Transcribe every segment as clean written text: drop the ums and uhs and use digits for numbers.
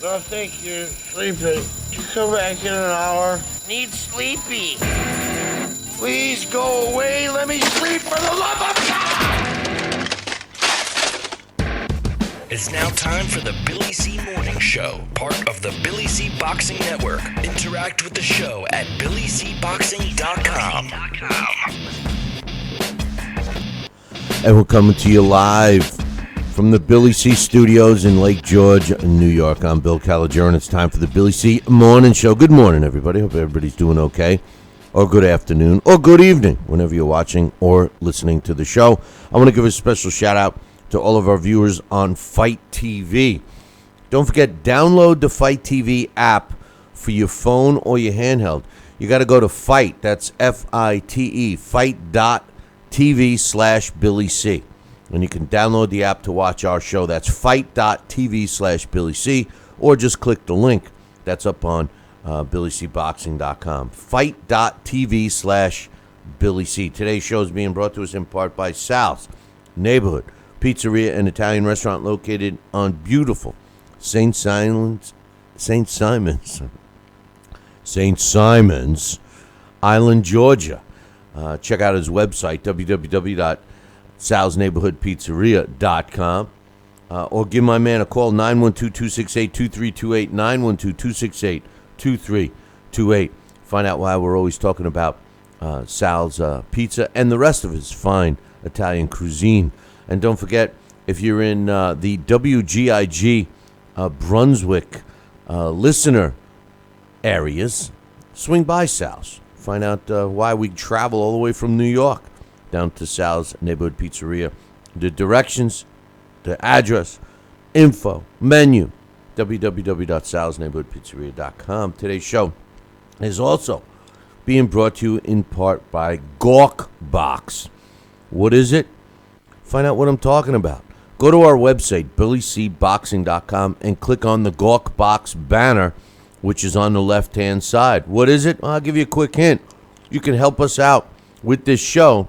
don't think you're sleeping. You come back in an hour. Need sleepy. Please go away. Let me sleep for the love of God! It's now time for the Billy C. Morning Show, part of the Billy C. Boxing Network. Interact with the show at BillyCBoxing.com. And we're coming to you live from the Billy C. Studios in Lake George, New York. I'm Bill Caligiuri, and it's time for the Billy C. Morning Show. Good morning, everybody. Hope everybody's doing okay. Or good afternoon, or good evening, whenever you're watching or listening to the show. I want to give a special shout-out to all of our viewers on Fight TV. Don't forget, download the Fight TV app for your phone or your handheld. You got to go to Fight, that's F-I-T-E, fight.tv/Billy C. And you can download the app to watch our show. That's fight.tv/Billy C. Or just click the link that's up on BillyCBoxing.com. Fight.tv/Billy C. Today's show is being brought to us in part by Sal's Neighborhood Pizzeria and Italian restaurant located on beautiful St. Simon's Island, Georgia. Check out his website, www.salsneighborhoodpizzeria.com. Or give my man a call, 912-268-2328, 912-268-2328. Find out why we're always talking about Sal's Pizza and the rest of his fine Italian cuisine. And don't forget, if you're in the WGIG Brunswick listener areas, swing by Sal's. Find out why we travel all the way from New York down to Sal's Neighborhood Pizzeria. The directions, the address, info, menu, www.salsneighborhoodpizzeria.com. Today's show is also being brought to you in part by Gawk Box. What is it? Find out what I'm talking about. Go to our website, BillyCBoxing.com, and click on the Gawk Box banner, which is on the left-hand side. What is it? I'll give you a quick hint. You can help us out with this show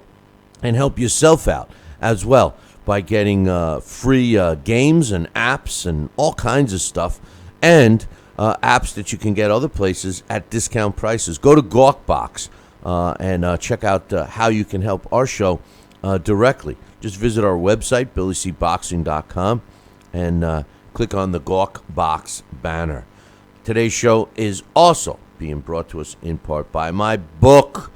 and help yourself out as well by getting free games and apps and all kinds of stuff, and apps that you can get other places at discount prices. Go to Gawk Box and check out how you can help our show directly. Just visit our website, BillyCBoxing.com, and click on the Gawk Box banner. Today's show is also being brought to us in part by my book,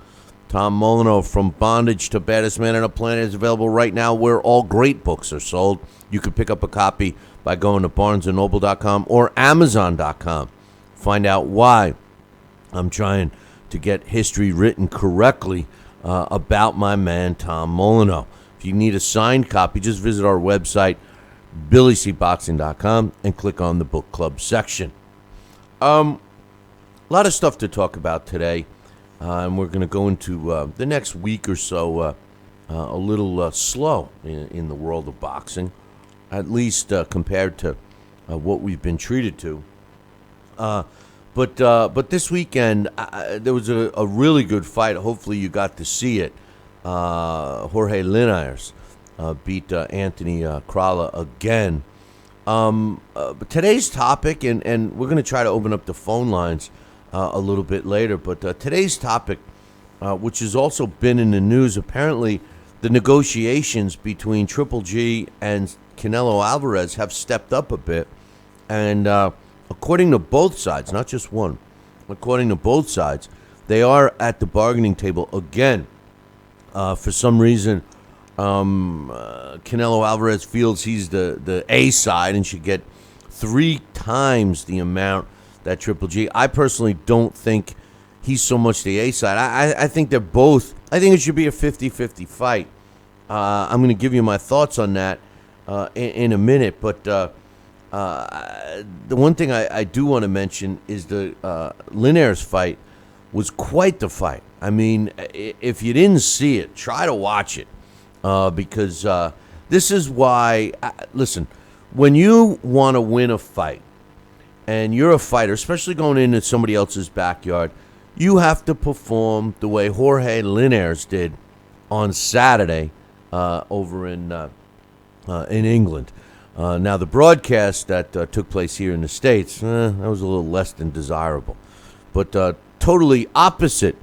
Tom Molyneux, From Bondage to Baddest Man on the Planet, is available right now where all great books are sold. You can pick up a copy by going to BarnesandNoble.com or Amazon.com. Find out why I'm trying to get history written correctly about my man, Tom Molyneux. If you need a signed copy, just visit our website, BillyCBoxing.com, and click on the book club section. A lot of stuff to talk about today, and we're going to go into the next week or so a little slow in the world of boxing, at least compared to what we've been treated to. But this weekend, there was a really good fight. Hopefully you got to see it. Jorge Linares beat Anthony Crolla again. But today's topic, and we're going to try to open up the phone lines a little bit later, but today's topic, which has also been in the news, apparently the negotiations between Triple G and Canelo Alvarez have stepped up a bit. And according to both sides, not just one, according to both sides, they are at the bargaining table again. For some reason, Canelo Alvarez feels he's the A side and should get 3 times the amount that Triple G. I personally don't think he's so much the A side. I think they're both. I think it should be a 50-50 fight. I'm going to give you my thoughts on that in a minute. But the one thing I do want to mention is the Linares fight was quite the fight. I mean, if you didn't see it, try to watch it because this is why, listen, when you want to win a fight and you're a fighter, especially going into somebody else's backyard, you have to perform the way Jorge Linare did on Saturday over in England. Now, the broadcast that took place here in the States, that was a little less than desirable. But totally opposite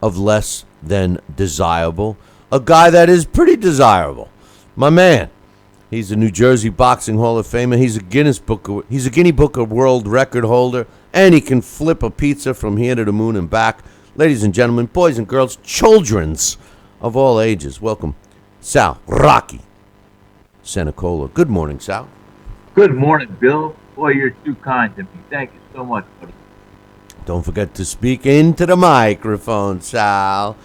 of less than desirable, a guy that is pretty desirable. My man. He's a New Jersey Boxing Hall of Famer. He's a Guinness Book of World Record holder, and he can flip a pizza from here to the moon and back. Ladies and gentlemen, boys and girls, childrens of all ages, welcome Sal Rocky Senicola. Good morning, Sal. Good morning, Bill. Boy, you're too kind to me. Thank you so much, buddy. Don't forget to speak into the microphone, Sal.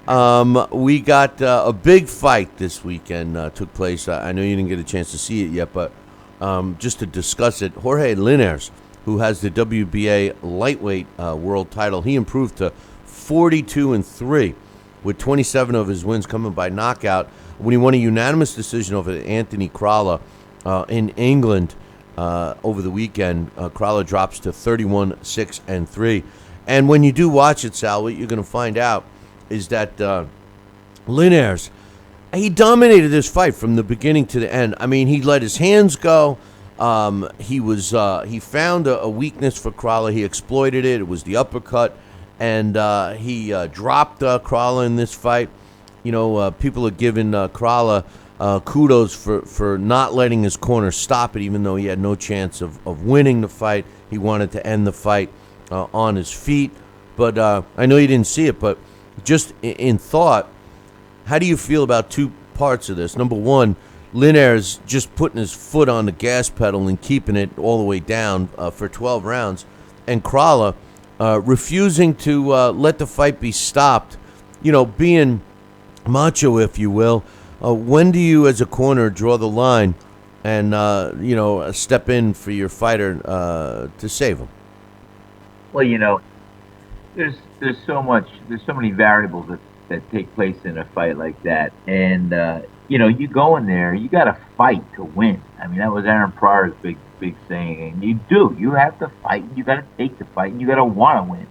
We got a big fight this weekend took place. I know you didn't get a chance to see it yet, but just to discuss it, Jorge Linares, who has the WBA lightweight world title, he improved to 42-3, with 27 of his wins coming by knockout when he won a unanimous decision over Anthony Crolla in England over the weekend. Crolla drops to 31-6-3. And when you do watch it, Sal, what you're going to find out is that Linares, he dominated this fight from the beginning to the end. I mean, he let his hands go. He found a weakness for Crolla. He exploited it. It was the uppercut, and he dropped Crolla in this fight. You know, people are giving Crolla kudos for not letting his corner stop it, even though he had no chance of winning the fight. He wanted to end the fight on his feet. But I know you didn't see it, but just in thought, how do you feel about two parts of this? Number one, Linares just putting his foot on the gas pedal and keeping it all the way down for 12 rounds, and Crolla refusing to let the fight be stopped, you know, being macho, if you will. When do you, as a corner, draw the line and, step in for your fighter to save him? Well, you know, there's so many variables that take place in a fight like that, and you go in there, you got to fight to win. I mean, that was Aaron Pryor's big saying, and you have to fight. You got to take the fight, and you got to want to win.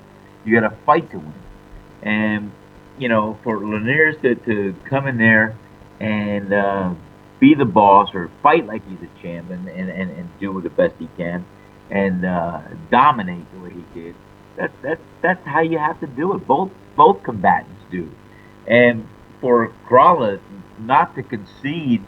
You got to fight to win, and for Linares to come in there and be the boss or fight like he's a champ and do the best he can and dominate the way he did. That's how you have to do it. Both combatants do. And for Crolla not to concede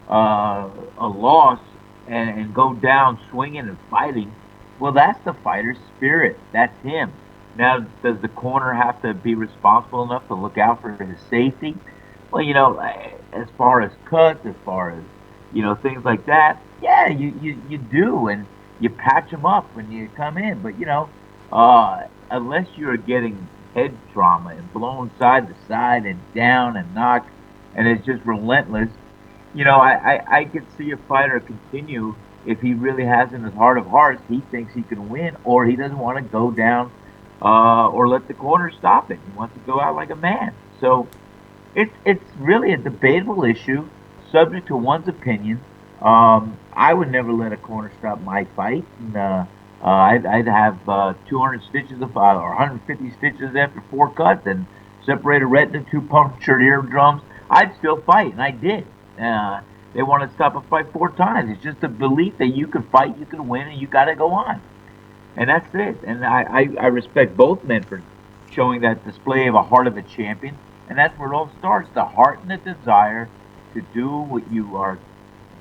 a loss and go down swinging and fighting, well, that's the fighter's spirit. That's him. Now, does the corner have to be responsible enough to look out for his safety? Well, as far as cuts, as far as, things like that, yeah, you do, and you patch them up when you come in. But, unless you're getting head trauma and blown side to side and down and knocked, and it's just relentless, I could see a fighter continue if he really has in his heart of hearts, he thinks he can win, or he doesn't want to go down or let the corner stop it. He wants to go out like a man. So it's really a debatable issue, subject to one's opinion. I would never let a corner stop my fight. And, I'd have 200 stitches or 150 stitches after 4 cuts and separate a retina, 2 punctured eardrums. I'd still fight, and I did. They want to stop a fight 4 times. It's just a belief that you can fight, you can win, and you got to go on. And that's it. And I respect both men for showing that display of a heart of a champion. And that's where it all starts, the heart and the desire to do what you are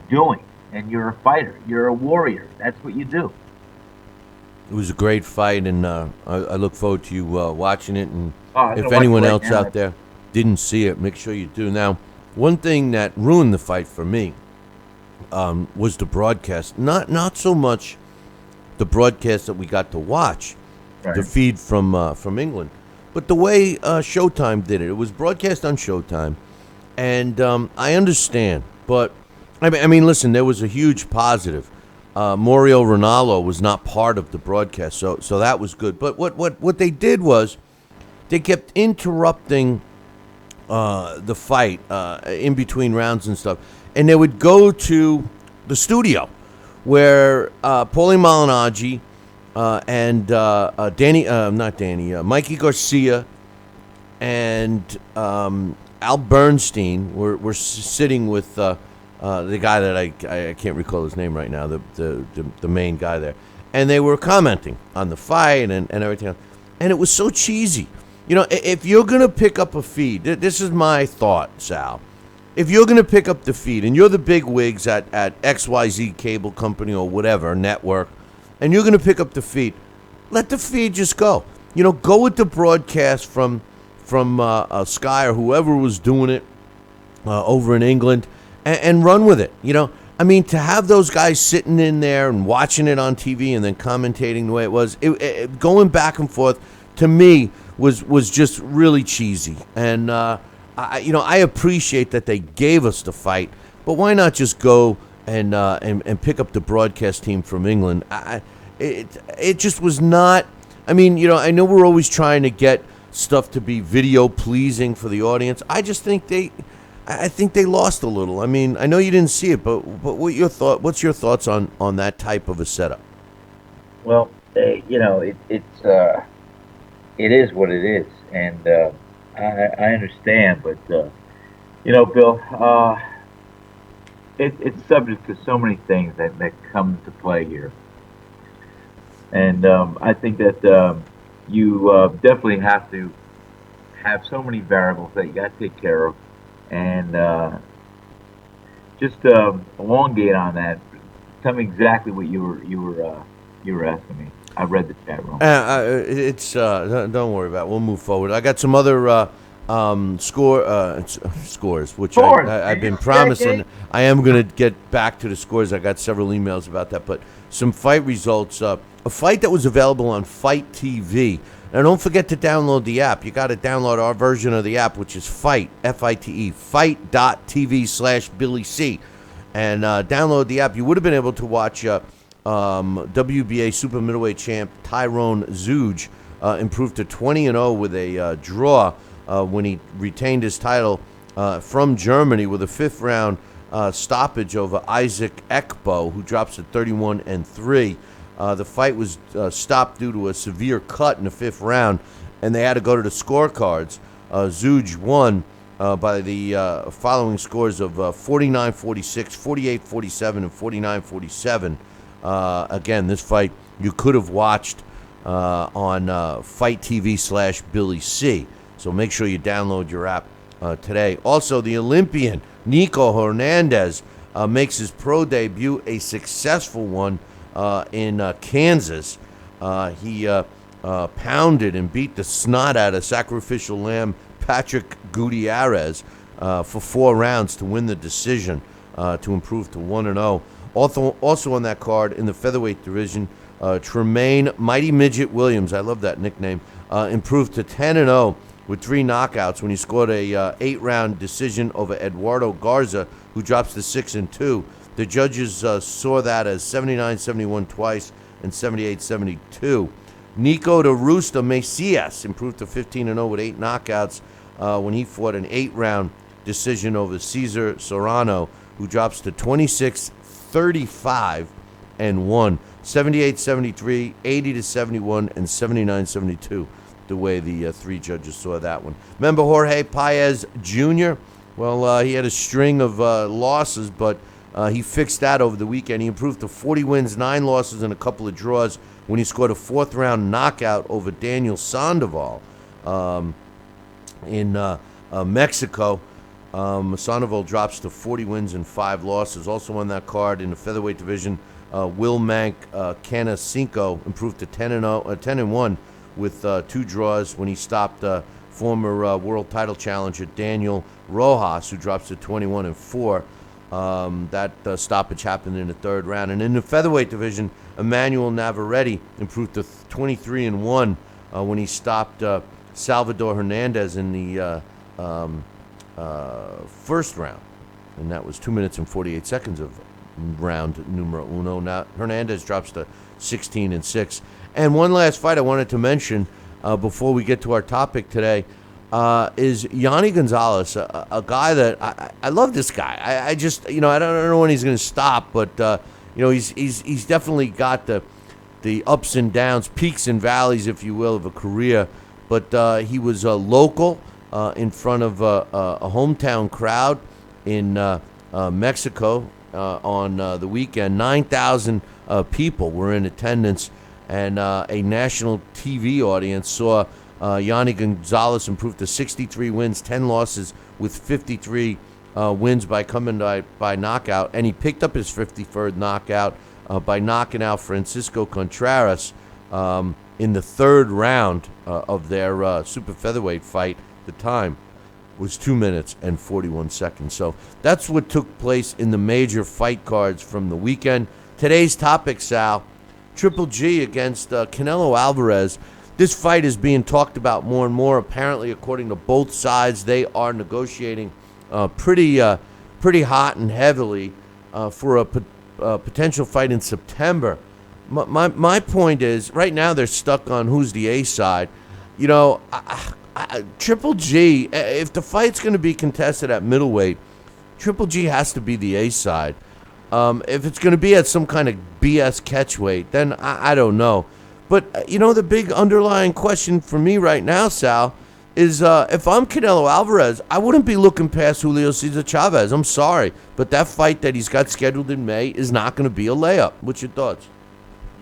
doing. And you're a fighter. You're a warrior. That's what you do. It was a great fight, and I look forward to you watching it. And if watch anyone it right else now. out there didn't see it, make sure you do. Now, one thing that ruined the fight for me was the broadcast. Not so much the broadcast that we got to watch, Right. the feed from England, but the way Showtime did it. It was broadcast on Showtime, and I understand, but I mean, listen, there was a huge positive. Mario Ronaldo was not part of the broadcast, so that was good. But what they did was they kept interrupting the fight in between rounds and stuff, and they would go to the studio where Paulie Malignaggi and Mikey Garcia and Al Bernstein were sitting with the guy that I can't recall his name right now, the main guy there, and they were commenting on the fight and everything else, and it was so cheesy. You know, if you're gonna pick up a feed, this is my thought, Sal. If you're gonna pick up the feed, and you're the big wigs at XYZ cable company or whatever network, and you're gonna pick up the feed, let the feed just go. You know, go with the broadcast from Sky or whoever was doing it over in England, and run with it. You know, I mean, to have those guys sitting in there and watching it on TV and then commentating the way it was, going back and forth, to me was just really cheesy. And I appreciate that they gave us the fight, but why not just go and pick up the broadcast team from England? It just was not. I mean, you know, I know we're always trying to get stuff to be video pleasing for the audience. I just think they lost a little. I mean, I know you didn't see it, but what's your thoughts on that type of a setup? Well, you know, it is what it is, and I understand, but you know, Bill, it's subject to so many things that come into play here, and I think that you definitely have to have so many variables that you got to take care of, and just elongate on that. Tell me exactly what you were asking me. I read the chat room. Don't worry about it. We'll move forward. I got some other scores, which I've been promising. I am going to get back to the scores. I got several emails about that, but some fight results. A fight that was available on Fight TV. Now, don't forget to download the app. You got to download our version of the app, which is Fight, F-I-T-E, fight.tv/BillyC. And download the app. You would have been able to watch WBA super middleweight champ Tyrone Zeuge improved to 20-0 with a draw when he retained his title from Germany with a fifth-round stoppage over Isaac Ekbo, who drops to 31-3. The fight was stopped due to a severe cut in the fifth round, and they had to go to the scorecards. Zeuge won by the following scores of 49-46, 48-47, and 49-47. Again, this fight you could have watched on Fight TV/BillyC. So make sure you download your app today. Also, the Olympian Nico Hernandez makes his pro debut, a successful one in Kansas. He pounded and beat the snot out of sacrificial lamb Patrick Gutierrez for 4 rounds to win the decision to improve to 1-0. Also on that card in the featherweight division, Tremaine Mighty Midget Williams, I love that nickname, improved to 10-0 with 3 knockouts when he scored a 8-round decision over Eduardo Garza, who drops to 6-2. The judges saw that as 79-71 twice and 78-72. Nico de Rusta Macias improved to 15-0 with 8 knockouts when he fought an 8-round decision over Cesar Serrano, who drops to 26-35 and 1. 78-73, 80-71, and 79-72, the way the 3 judges saw that one. Remember Jorge Paez Jr.? Well, he had a string of losses, but he fixed that over the weekend. He improved to 40 wins, 9 losses, and a couple of draws when he scored a 4th-round knockout over Daniel Sandoval in Mexico. Sandoval drops to 40 wins and 5 losses. Also on that card in the featherweight division, Will Mank Canacinco improved to 10-1 with 2 draws when he stopped former world title challenger Daniel Rojas, who drops to 21-4. That stoppage happened in the 3rd round. And in the featherweight division, Emmanuel Navarrete improved to 23-1 when he stopped Salvador Hernandez in the 1st round. And that was 2 minutes and 48 seconds of round numero uno. Now Hernandez drops to 16-6. And one last fight I wanted to mention before we get to our topic today is Yanni Gonzalez, a guy that I love. This guy, I just I don't know when he's going to stop, but he's definitely got the ups and downs, peaks and valleys, if you will, of a career. But he was local in front of a hometown crowd in Mexico on the weekend. 9,000 people were in attendance, and a national TV audience saw Yanni Gonzalez improve to 63 wins, 10 losses, with 53 wins by coming by knockout, and he picked up his 53rd knockout by knocking out Francisco Contreras in the third round of their super featherweight fight. The time was 2 minutes and 41 seconds. So that's what took place in the major fight cards from the weekend. Today's topic, Sal, Triple G against Canelo Alvarez. This fight is being talked about more and more. Apparently, according to both sides, they are negotiating pretty hot and heavily for a potential fight in September. My point is, right now they're stuck on who's the A side. You know, Triple G, if the fight's going to be contested at middleweight, Triple G has to be the A side. If it's going to be at some kind of BS catchweight, then I don't know. But, you know, the big underlying question for me right now, Sal, is if I'm Canelo Alvarez, I wouldn't be looking past Julio Cesar Chavez. I'm sorry, but that fight that he's got scheduled in May is not going to be a layup. What's your thoughts?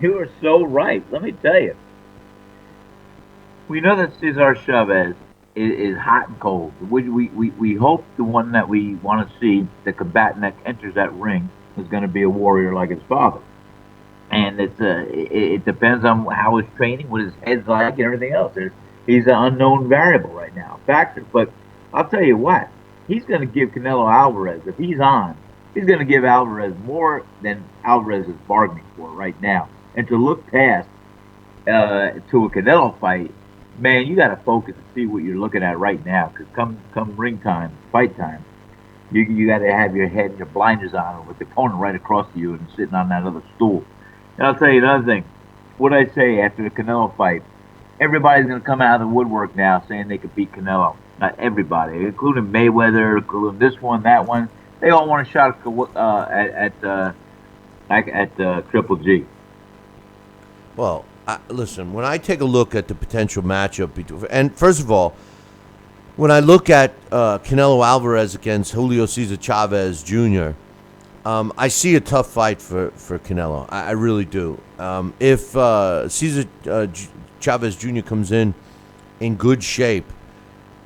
You are so right. Let me tell you. We know that Cesar Chavez is hot and cold. We hope the one that we want to see, the combatant that enters that ring, is going to be a warrior like his father. And it depends on how his training, what his head's like, and everything else. He's an unknown variable right now, factor. But I'll tell you what, he's going to give Canelo Alvarez, if he's on, he's going to give Alvarez more than Alvarez is bargaining for right now. And to look past to a Canelo fight, man, you got to focus and see what you're looking at right now. Because come ring time, fight time, you got to have your head and your blinders on with the opponent right across to you and sitting on that other stool. And I'll tell you another thing. What I say after the Canelo fight, everybody's going to come out of the woodwork now saying they could beat Canelo. Not everybody, including Mayweather, including this one, that one. They all want a shot at Triple G. Well, listen, when I take a look at the potential matchup between, and first of all, when I look at Canelo Alvarez against Julio Cesar Chavez Jr., I see a tough fight for Canelo. I really do. If Cesar Chavez Jr. comes in good shape,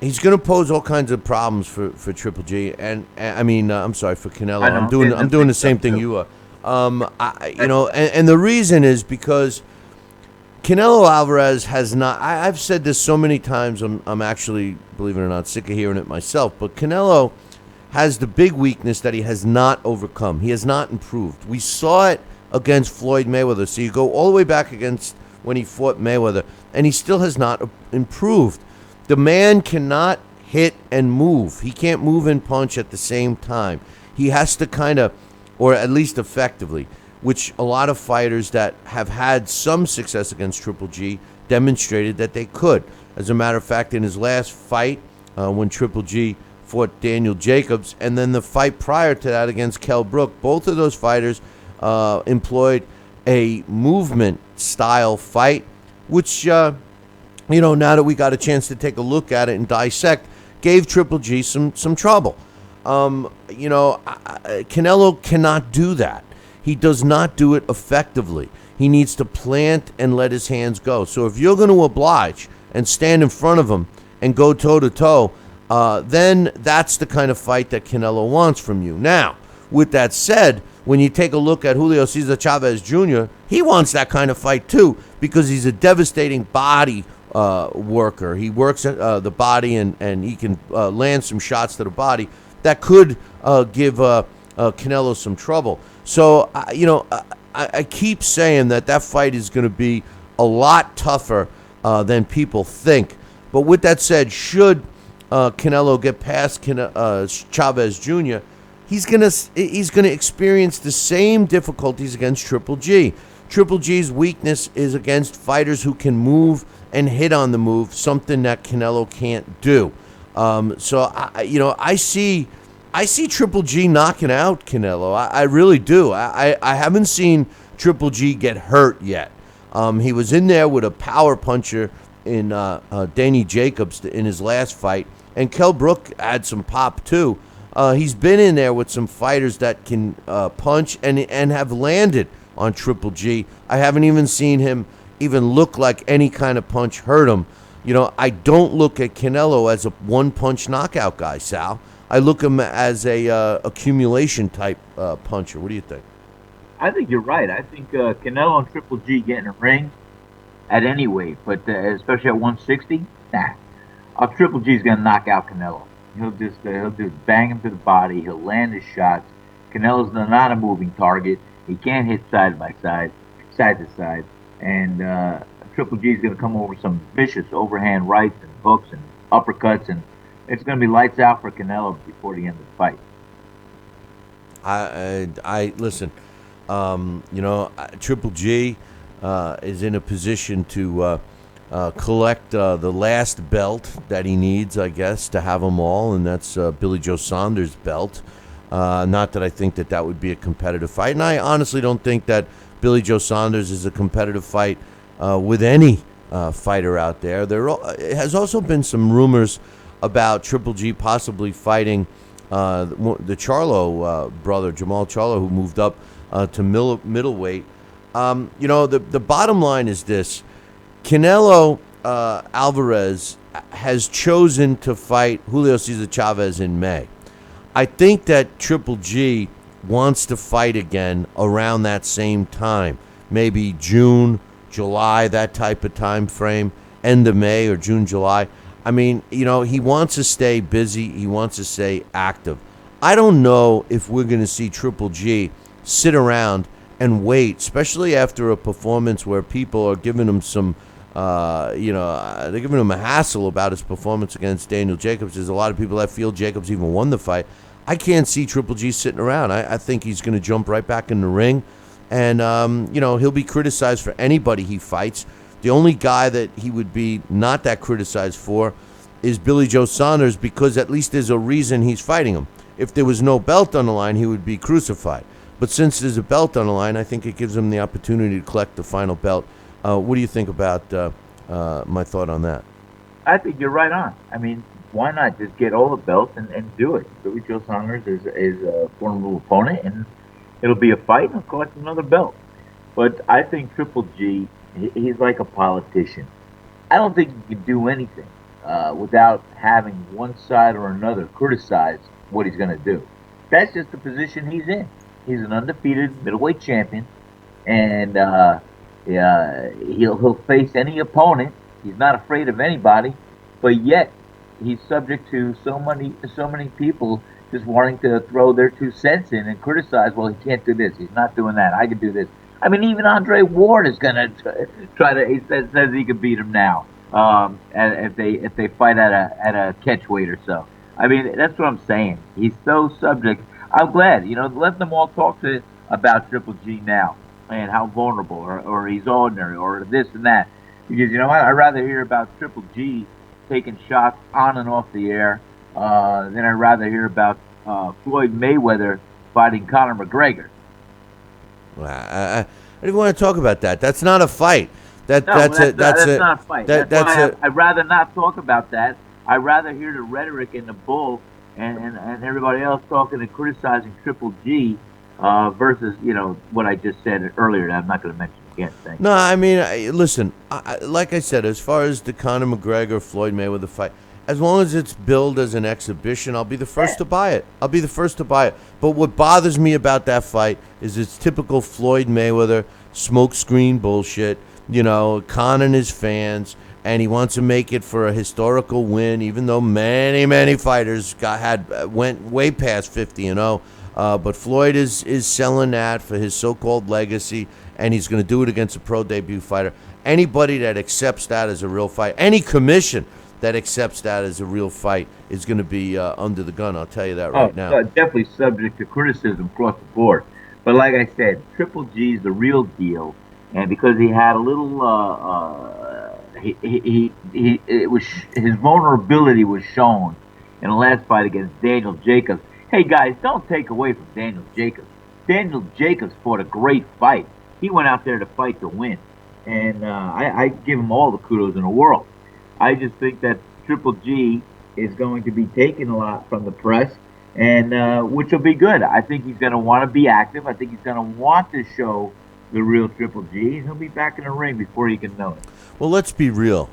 he's going to pose all kinds of problems for Triple G. And I mean, I'm sorry, for Canelo. I'm doing the same thing you are. And the reason is because Canelo Alvarez has not. I've said this so many times. I'm actually, believe it or not, sick of hearing it myself. But Canelo has the big weakness that he has not overcome. He has not improved. We saw it against Floyd Mayweather. So you go all the way back against when he fought Mayweather, and he still has not improved. The man cannot hit and move. He can't move and punch at the same time. He has to kind of, or at least effectively, which a lot of fighters that have had some success against Triple G demonstrated that they could. As a matter of fact, in his last fight, when Triple G fought Daniel Jacobs, and then the fight prior to that against Kell Brook, both of those fighters employed a movement style fight, which, now that we got a chance to take a look at it and dissect, gave Triple G some trouble. Canelo cannot do that. He does not do it effectively. He needs to plant and let his hands go. So if you're going to oblige and stand in front of him and go toe-to-toe, then that's the kind of fight that Canelo wants from you. Now, with that said, when you take a look at Julio Cesar Chavez Jr., he wants that kind of fight too, because he's a devastating body worker. He works at the body, and he can land some shots to the body that could give Canelo some trouble. So, I keep saying that fight is going to be a lot tougher than people think. But with that said, should Canelo get past Chavez Jr., he's gonna experience the same difficulties against Triple G. Triple G's weakness is against fighters who can move and hit on the move, something that Canelo can't do. So I see Triple G knocking out Canelo. I really do. I haven't seen Triple G get hurt yet. He was in there with a power puncher in Danny Jacobs in his last fight, and Kell Brook had some pop too. He's been in there with some fighters that can punch and have landed on Triple G. I haven't even seen him even look like any kind of punch hurt him. You know, I don't look at Canelo as a one-punch knockout guy, Sal. I look at him as a accumulation type puncher. What do you think? I think you're right. I think Canelo and Triple G get in a ring at any weight, but especially at 160, nah. Triple G's gonna knock out Canelo. He'll just bang him to the body. He'll land his shots. Canelo's not a moving target. He can't hit side to side, and Triple G's gonna come over some vicious overhand rights and hooks and uppercuts, and it's gonna be lights out for Canelo before the end of the fight. I listen. Triple G is in a position to collect the last belt that he needs, I guess, to have them all, and that's Billy Joe Saunders' belt. Not that I think that would be a competitive fight, and I honestly don't think that Billy Joe Saunders is a competitive fight with any fighter out there. There has also been some rumors about Triple G possibly fighting the Charlo brother, Jamal Charlo, who moved up to middleweight. The bottom line is this. Canelo Alvarez has chosen to fight Julio Cesar Chavez in May. I think that Triple G wants to fight again around that same time, maybe June, July, that type of time frame, end of May or June, July. I mean, he wants to stay busy. He wants to stay active. I don't know if we're going to see Triple G sit around and wait, especially after a performance where people are giving him some, they're giving him a hassle about his performance against Daniel Jacobs. There's a lot of people that feel Jacobs even won the fight. I can't see Triple G sitting around. I think he's going to jump right back in the ring, and, he'll be criticized for anybody he fights. The only guy that he would be not that criticized for is Billy Joe Saunders, because at least there's a reason he's fighting him. If there was no belt on the line, he would be crucified. But since there's a belt on the line, I think it gives him the opportunity to collect the final belt. What do you think about my thought on that? I think you're right on. I mean, why not just get all the belts and do it? Billy Joe Saunders is a formidable opponent, and it'll be a fight, and he'll collect another belt. But I think Triple G, he's like a politician. I don't think he can do anything without having one side or another criticize what he's going to do. That's just the position he's in. He's an undefeated middleweight champion, and he'll face any opponent. He's not afraid of anybody, but yet he's subject to so many people just wanting to throw their 2 cents in and criticize. Well, he can't do this. He's not doing that. I can do this. I mean, even Andre Ward is going to try to. He says he could beat him now, and if they fight at a catch weight or so. I mean, that's what I'm saying. He's so subject. I'm glad, let them all talk about Triple G now and how vulnerable or he's ordinary or this and that. Because you know what? I'd rather hear about Triple G taking shots on and off the air than I'd rather hear about Floyd Mayweather fighting Conor McGregor. I didn't want to talk about that. That's not a fight. That's not a fight. I'd rather not talk about that. I'd rather hear the rhetoric and the bull and everybody else talking and criticizing Triple G versus, what I just said earlier that I'm not going to mention again. Thank you. No, I mean, listen, like I said, as far as the Conor McGregor, Floyd Mayweather fight, as long as it's billed as an exhibition, I'll be the first to buy it. But what bothers me about that fight is it's typical Floyd Mayweather smokescreen bullshit, Khan and his fans, and he wants to make it for a historical win, even though many fighters went way past 50-0. But Floyd is selling that for his so-called legacy, and he's going to do it against a pro debut fighter. Anybody that accepts that as a real fight, any commission that accepts that as a real fight is going to be under the gun. I'll tell you that right now. Definitely subject to criticism across the board. But like I said, Triple G is the real deal, and because he had a little, his vulnerability was shown in the last fight against Daniel Jacobs. Hey guys, don't take away from Daniel Jacobs. Daniel Jacobs fought a great fight. He went out there to fight to win, and I give him all the kudos in the world. I just think that Triple G is going to be taking a lot from the press, and which will be good. I think he's going to want to be active. I think he's going to want to show the real Triple G. He'll be back in the ring before you can know it. Well, let's be real.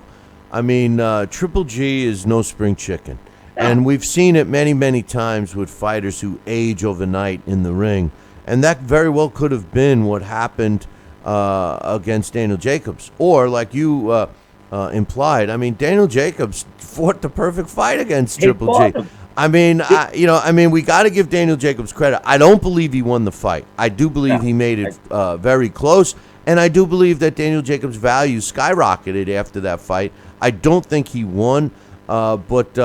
I mean, Triple G is no spring chicken. And we've seen it many, many times with fighters who age overnight in the ring. And that very well could have been what happened against Daniel Jacobs. Or, like you implied, I mean, Daniel Jacobs fought the perfect fight against Triple G. I mean, we got to give Daniel Jacobs credit. I don't believe he won the fight. I do believe he made it very close. And I do believe that Daniel Jacobs' value skyrocketed after that fight. I don't think he won. But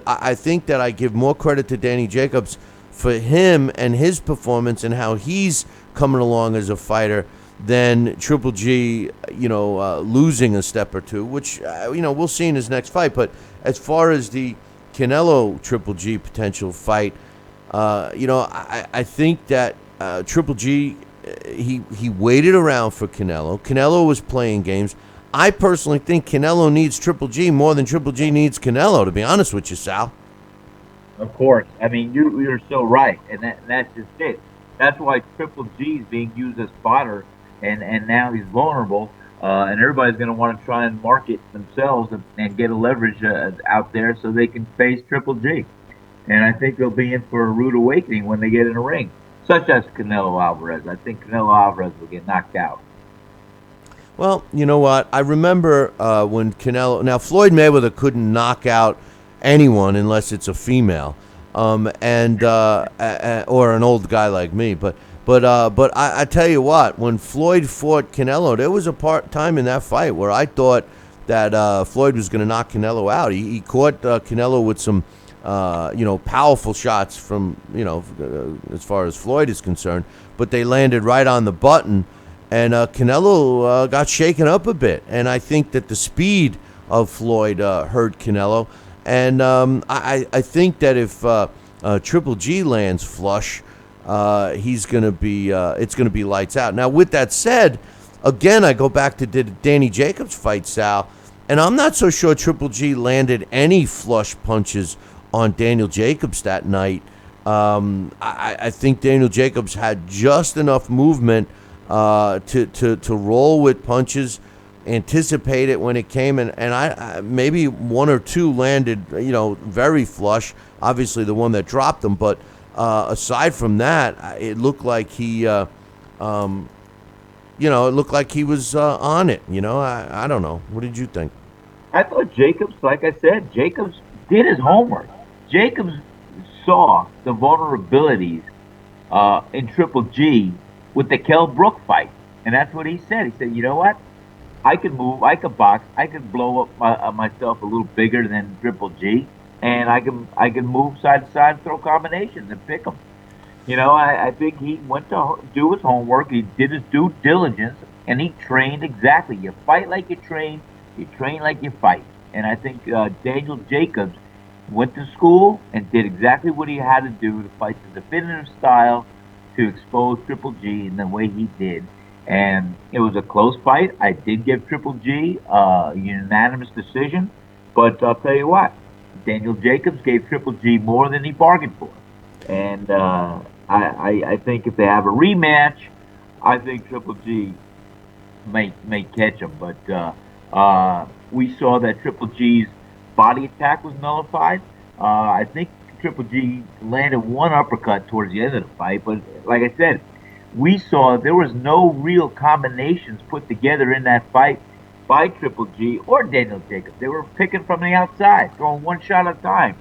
I think that I give more credit to Danny Jacobs for him and his performance and how he's coming along as a fighter than Triple G, losing a step or two, which, we'll see in his next fight. But as far as the Canelo Triple G potential fight, I think that Triple G, he waited around for Canelo. Canelo was playing games. I personally think Canelo needs Triple G more than Triple G needs Canelo, to be honest with you, Sal. Of course. I mean, you're so right, and that's just it. That's why Triple G is being used as fodder, and now he's vulnerable, and everybody's going to want to try and market themselves and get a leverage out there so they can face Triple G. And I think they'll be in for a rude awakening when they get in the ring, such as Canelo Alvarez. I think Canelo Alvarez will get knocked out. Well, you know what? I remember when Canelo... Now, Floyd Mayweather couldn't knock out anyone unless it's a female, or an old guy like me. But I tell you what, when Floyd fought Canelo, there was a time in that fight where I thought that Floyd was going to knock Canelo out. He caught Canelo with some, powerful shots from, as far as Floyd is concerned, but they landed right on the button. And Canelo got shaken up a bit. And I think that the speed of Floyd hurt Canelo. And I think that if Triple G lands flush, it's going to be lights out. Now, with that said, again, I go back to the Danny Jacobs fight, Sal. And I'm not so sure Triple G landed any flush punches on Daniel Jacobs that night. I think Daniel Jacobs had just enough movement to roll with punches, anticipate it when it came, and I maybe one or two landed, very flush. Obviously, the one that dropped him, but aside from that, it looked like he, was on it. I don't know. What did you think? I thought Jacobs, like I said, Jacobs did his homework. Jacobs saw the vulnerabilities in Triple G with the Kell Brook fight. And that's what he said. He said, you know what? I could move, I could box, I could blow up myself a little bigger than Triple G, and I can move side to side, throw combinations, and pick them. I think he went to do his homework, he did his due diligence, and he trained exactly. You fight like you train like you fight. And I think Daniel Jacobs went to school and did exactly what he had to do to fight the definitive style to expose Triple G in the way he did. And it was a close fight. I did give Triple G a unanimous decision. But I'll tell you what, Daniel Jacobs gave Triple G more than he bargained for. And I think if they have a rematch, I think Triple G may catch him. But we saw that Triple G's body attack was nullified. I think Triple G landed one uppercut towards the end of the fight, but like I said, we saw there was no real combinations put together in that fight by Triple G or Daniel Jacobs. They were picking from the outside, throwing one shot at a time.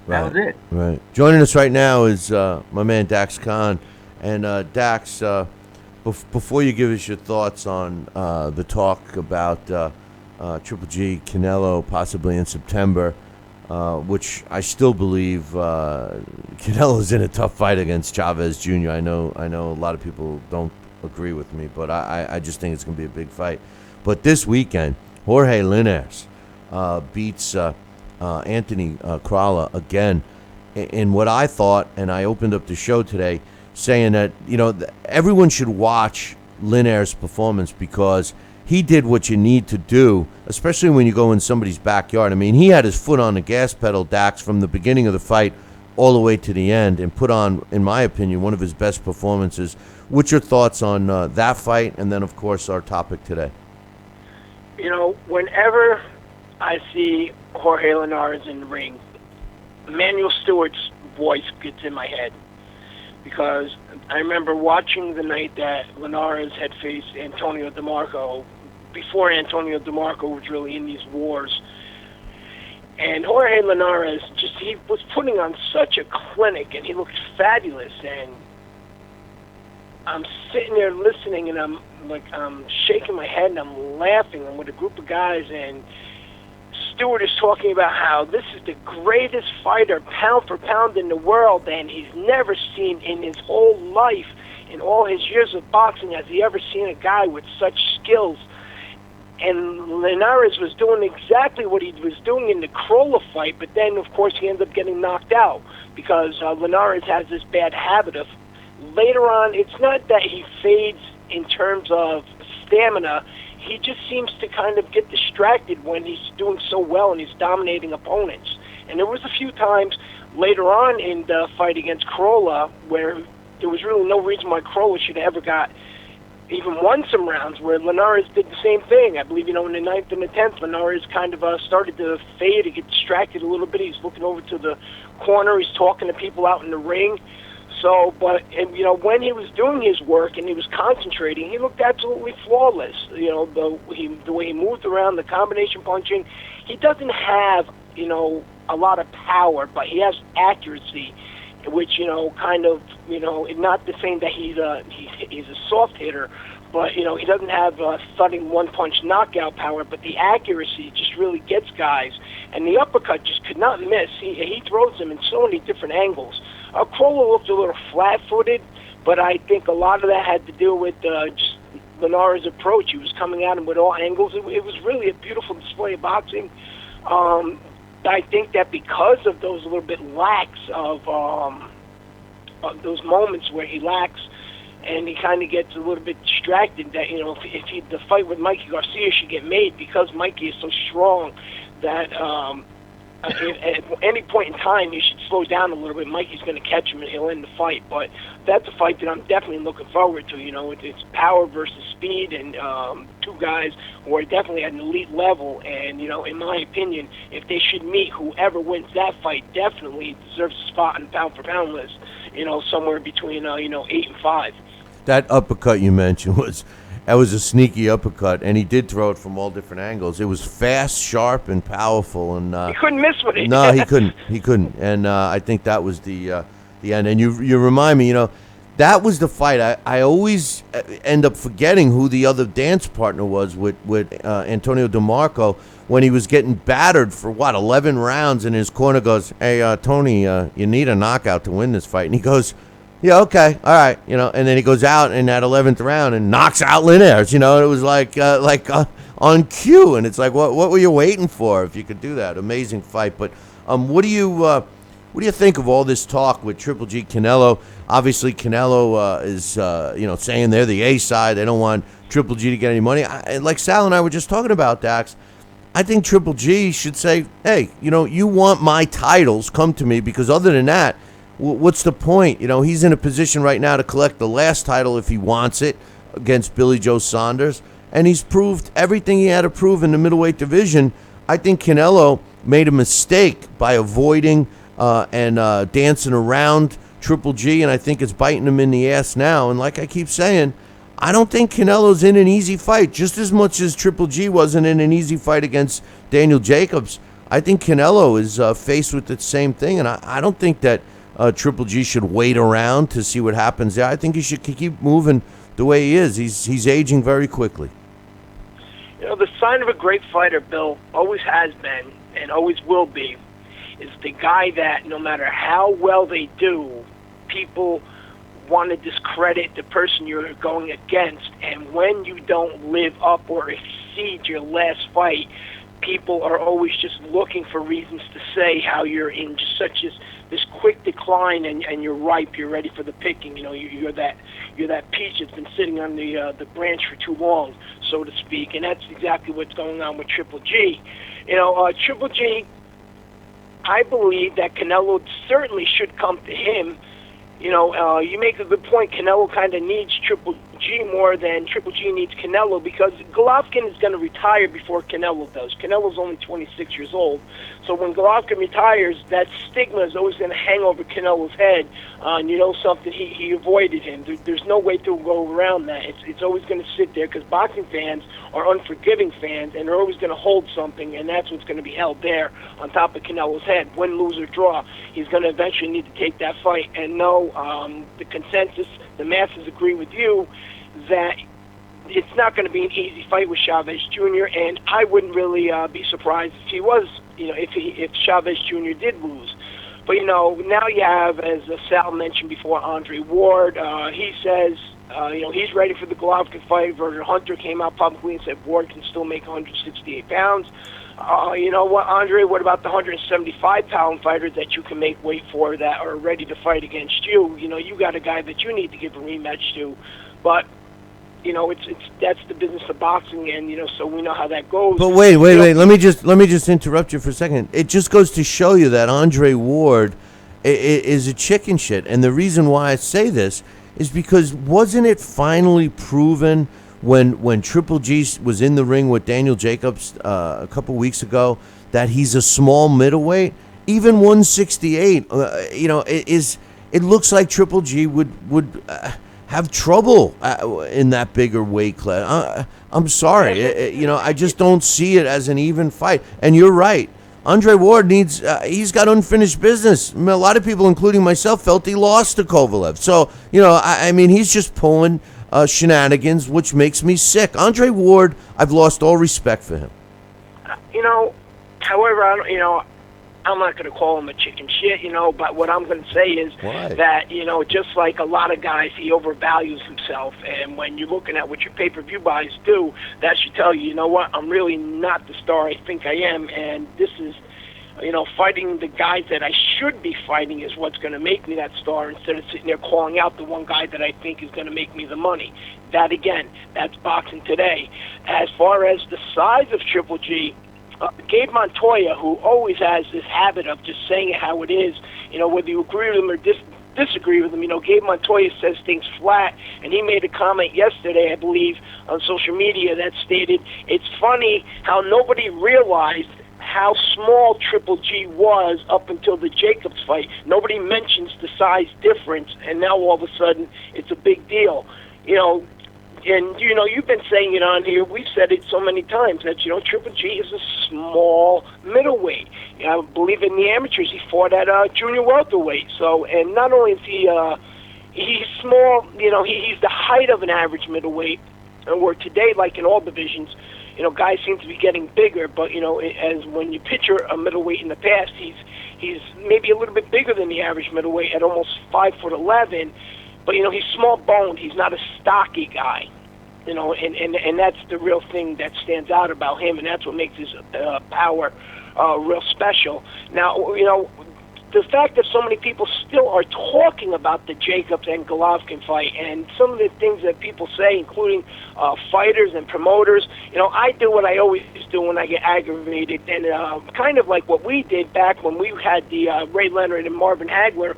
That was it. Right. Joining us right now is my man Dax Khan. And Dax, before you give us your thoughts on the talk about Triple G, Canelo, possibly in September, which I still believe Canelo's in a tough fight against Chavez Jr. I know a lot of people don't agree with me, but I just think it's going to be a big fight. But this weekend, Jorge Linare beats Anthony Crolla again in what I thought, and I opened up the show today saying that, everyone should watch Linares' performance because he did what you need to do, especially when you go in somebody's backyard. I mean, he had his foot on the gas pedal, Dax, from the beginning of the fight all the way to the end and put on, in my opinion, one of his best performances. What's your thoughts on that fight, and then, of course, our topic today? You know, whenever I see Jorge Linares in the ring, Emanuel Stewart's voice gets in my head, because I remember watching the night that Linares had faced Antonio DeMarco, before Antonio DeMarco was really in these wars. And Jorge Linares, he was putting on such a clinic, and he looked fabulous. And I'm sitting there listening, and I'm shaking my head, and I'm laughing. I'm with a group of guys, and Stewart is talking about how this is the greatest fighter, pound for pound, in the world, and he's never seen in his whole life, in all his years of boxing, has he ever seen a guy with such skills. And Linares was doing exactly what he was doing in the Crolla fight, but then, of course, he ended up getting knocked out, because Linares has this bad habit of, later on, it's not that he fades in terms of stamina, he just seems to kind of get distracted when he's doing so well and he's dominating opponents. And there was a few times later on in the fight against Crolla where there was really no reason why Crolla should have ever got even won some rounds, where Linares did the same thing. I believe, in the 9th and the 10th, Linares kind of started to fade, to get distracted a little bit. He's looking over to the corner. He's talking to people out in the ring. So, but, when he was doing his work and he was concentrating, he looked absolutely flawless. The way he moved around, the combination punching. He doesn't have, a lot of power, but he has accuracy, which, not the same that he's a soft hitter, but, he doesn't have thudding one-punch knockout power, but the accuracy just really gets guys. And the uppercut just could not miss. He throws them in so many different angles. Crolla looked a little flat-footed, but I think a lot of that had to do with just Linares' approach. He was coming at him with all angles. It was really a beautiful display of boxing. I think that because of those little bit lacks of those moments where he lacks and he kind of gets a little bit distracted, that, if the fight with Mikey Garcia should get made, because Mikey is so strong that at any point in time he should slow down a little bit. Mikey's going to catch him and he'll end the fight. But that's a fight that I'm definitely looking forward to. It's power versus speed, and two guys who are definitely at an elite level. And, in my opinion, if they should meet, whoever wins that fight definitely deserves a spot on the pound-for-pound list, somewhere between, 8 and 5. That uppercut you mentioned was a sneaky uppercut, and he did throw it from all different angles. It was fast, sharp, and powerful. And he couldn't miss with it. No, he couldn't. And I think that was the end. And you remind me, that was the fight. I always end up forgetting who the other dance partner was with Antonio DeMarco when he was getting battered for, 11 rounds, and his corner goes, "Hey, Tony, you need a knockout to win this fight." And he goes, "Yeah, okay, all right," and then he goes out in that 11th round and knocks out Linares. It was like on cue, and it's like, what were you waiting for if you could do that? Amazing fight. But what do you think of all this talk with Triple G Canelo? Obviously, Canelo is saying they're the A side. They don't want Triple G to get any money. Like Sal and I were just talking about, Dax, I think Triple G should say, "Hey, you want my titles? Come to me, because other than that, what's the point?" He's in a position right now to collect the last title if he wants it against Billy Joe Saunders, and he's proved everything he had to prove in the middleweight division. I think Canelo made a mistake by avoiding and dancing around Triple G, and I think it's biting him in the ass now. And like I keep saying, I don't think Canelo's in an easy fight, just as much as Triple G wasn't in an easy fight against Daniel Jacobs. I think Canelo is faced with the same thing, and I don't think that Triple G should wait around to see what happens there. I think he should keep moving the way he is. He's aging very quickly. The sign of a great fighter, Bill, always has been and always will be, is the guy that no matter how well they do, people want to discredit the person you're going against. And when you don't live up or exceed your last fight, people are always just looking for reasons to say how you're in just such this quick decline, and you're ripe, you're ready for the picking. You're that peach that's been sitting on the branch for too long, so to speak. And that's exactly what's going on with Triple G. Triple G, I believe that Canelo certainly should come to him. You make a good point. Canelo kind of needs Triple G more than Triple G needs Canelo, because Golovkin is going to retire before Canelo does. Canelo's only 26 years old. So when Golovkin retires, that stigma is always going to hang over Canelo's head. And something, he avoided him. There's no way to go around that. It's always going to sit there, because boxing fans are unforgiving fans, and they're always going to hold something, and that's what's going to be held there on top of Canelo's head. Win, lose, or draw, he's going to eventually need to take that fight. And no, the consensus, the masses agree with you that it's not going to be an easy fight with Chavez Jr., and I wouldn't really be surprised if he was, if Chavez Jr. did lose. But, now you have, as Sal mentioned before, Andre Ward. He says, he's ready for the Golovkin fight. Werner Hunter came out publicly and said Ward can still make 168 pounds. You know what, Andre, what about the 175-pound fighters that you can make weight for that are ready to fight against you? You got a guy that you need to give a rematch to. But, that's the business of boxing, and, so we know how that goes. But wait. Let me just interrupt you for a second. It just goes to show you that Andre Ward is a chicken shit. And the reason why I say this is because wasn't it finally proven when Triple G was in the ring with Daniel Jacobs a couple weeks ago that he's a small middleweight? Even 168, it looks like Triple G would have trouble in that bigger weight class. I'm sorry, I just don't see it as an even fight. And you're right, Andre Ward he's got unfinished business. A lot of people, including myself, felt he lost to Kovalev. So, he's just pulling shenanigans, which makes me sick. Andre Ward, I've lost all respect for him. However, I'm not going to call him a chicken shit, but what I'm going to say is that, just like a lot of guys, he overvalues himself. And when you're looking at what your pay-per-view buys do, that should tell you, what, I'm really not the star I think I am. And this is, fighting the guys that I should be fighting is what's going to make me that star, instead of sitting there calling out the one guy that I think is going to make me the money. That, again, that's boxing today. As far as the size of Triple G, Gabe Montoya, who always has this habit of just saying it how it is, whether you agree with him or disagree with him, Gabe Montoya says things flat, and he made a comment yesterday, I believe, on social media that stated, it's funny how nobody realized how small Triple G was up until the Jacobs fight. Nobody mentions the size difference, and now all of a sudden it's a big deal. And, you've been saying it on here. We've said it so many times that, Triple G is a small middleweight. I believe in the amateurs he fought at junior welterweight. So, and not only is he's small, he's the height of an average middleweight. And where today, like in all divisions, guys seem to be getting bigger. But, as when you picture a middleweight in the past, he's maybe a little bit bigger than the average middleweight at almost 5'11". But, he's small-boned. He's not a stocky guy. And that's the real thing that stands out about him, and that's what makes his power real special. Now, the fact that so many people still are talking about the Jacobs and Golovkin fight, and some of the things that people say, including fighters and promoters, I do what I always do when I get aggravated, and kind of like what we did back when we had the Ray Leonard and Marvin Hagler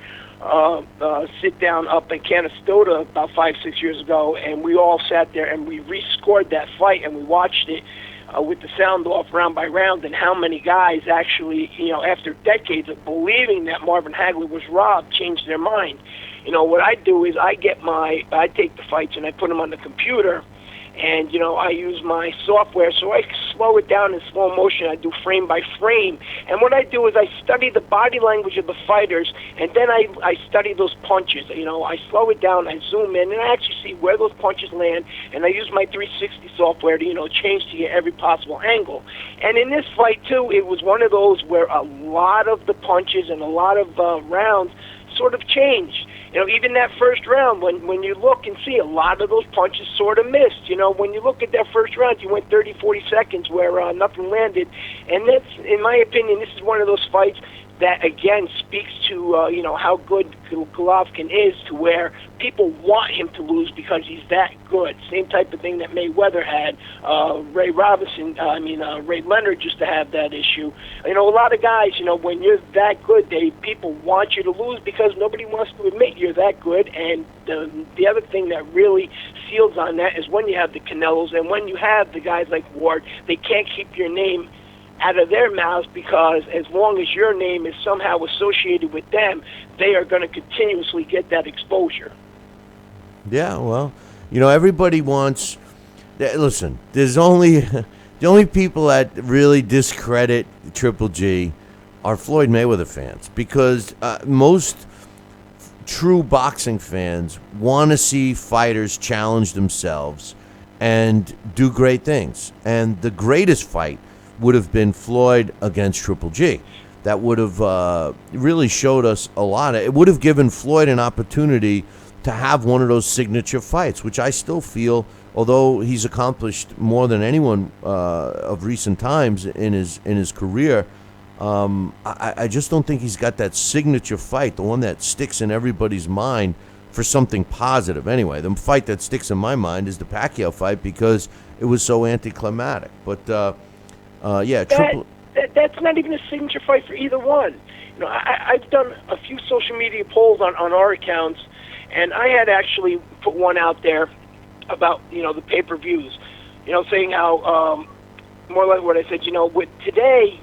sit down up in Canastota about 5-6 years ago, and we all sat there and we rescored that fight, and we watched it with the sound off round by round, and how many guys actually, after decades of believing that Marvin Hagler was robbed, changed their mind. What I do is I take the fights and I put them on the computer, and, I use my software, so I slow it down in slow motion. I do frame by frame. And what I do is I study the body language of the fighters, and then I study those punches. I slow it down, I zoom in, and I actually see where those punches land, and I use my 360 software to, change to get every possible angle. And in this fight, too, it was one of those where a lot of the punches and a lot of rounds sort of changed. Even that first round, when you look and see, a lot of those punches sort of missed. When you look at that first round, you went 30, 40 seconds where nothing landed. And that's, in my opinion, this is one of those fights. that again speaks to how good Golovkin is, to where people want him to lose because he's that good. Same type of thing that Mayweather had. Ray Leonard used to have that issue. A lot of guys, when you're that good, people want you to lose because nobody wants to admit you're that good. And the other thing that really seals on that is when you have the Canelos and when you have the guys like Ward, they can't keep your name out of their mouths, because as long as your name is somehow associated with them, they are going to continuously get that exposure. Yeah, well, everybody wants. Listen, there's only the only people that really discredit Triple G are Floyd Mayweather fans, because most true boxing fans want to see fighters challenge themselves and do great things. And the greatest fight would have been Floyd against Triple G. That would have really showed us a lot. It would have given Floyd an opportunity to have one of those signature fights, which I still feel, although he's accomplished more than anyone of recent times in his career, I just don't think he's got that signature fight, the one that sticks in everybody's mind for something positive. Anyway, the fight that sticks in my mind is the Pacquiao fight because it was so anticlimactic. But that's not even a signature fight for either one. I've done a few social media polls on our accounts, and I had actually put one out there about the pay-per-views, saying how more like what I said. With today,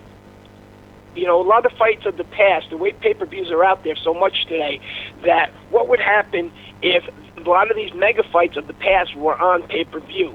a lot of fights of the past, the way pay-per-views are out there so much today, that what would happen if a lot of these mega fights of the past were on pay-per-view?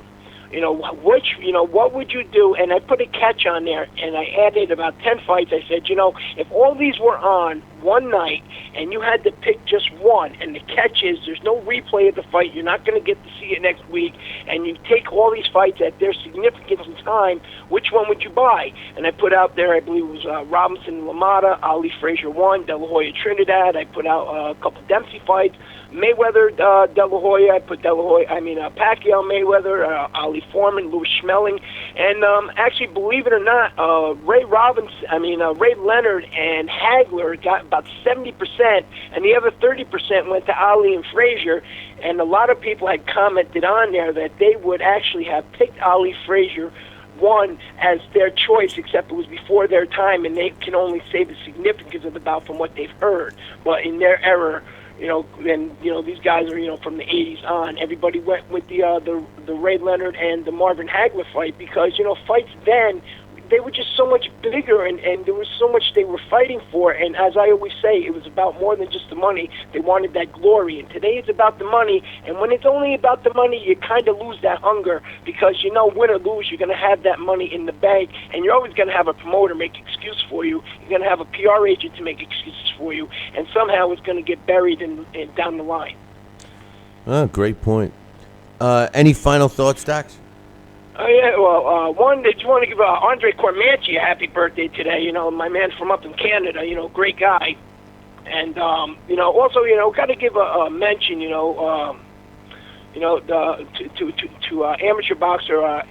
What would you do? And I put a catch on there, and I added about 10 fights. I said, if all these were on one night and you had to pick just one, and the catch is there's no replay of the fight, you're not going to get to see it next week, and you take all these fights at their significance in time, which one would you buy? And I put out there, I believe it was Robinson and LaMotta, Ali Frazier 1, De La Hoya Trinidad. I put out a couple Dempsey fights. Mayweather, De La Hoya. I put Pacquiao, Mayweather, Ali Foreman, Louis Schmeling, and actually, believe it or not, Ray Leonard and Hagler got about 70%, and the other 30% went to Ali and Frazier. And a lot of people had commented on there that they would actually have picked Ali Frazier one as their choice, except it was before their time, and they can only say the significance of the bout from what they've heard. But in their era, these guys are, from the 80s on. Everybody went with the Ray Leonard and the Marvin Hagler fight because, fights then, they were just so much bigger and there was so much they were fighting for. And as I always say, it was about more than just the money. They wanted that glory. And today it's about the money. And when it's only about the money, you kind of lose that hunger because, win or lose, you're going to have that money in the bank. And you're always going to have a promoter make excuse for you. You're going to have a PR agent to make excuses for you. And somehow it's going to get buried in down the line. Oh, great point. Any final thoughts, Dax? One, did you want to give Andre Cormanchi a happy birthday today? My man from up in Canada, great guy. And, also, got to give a mention, to amateur boxer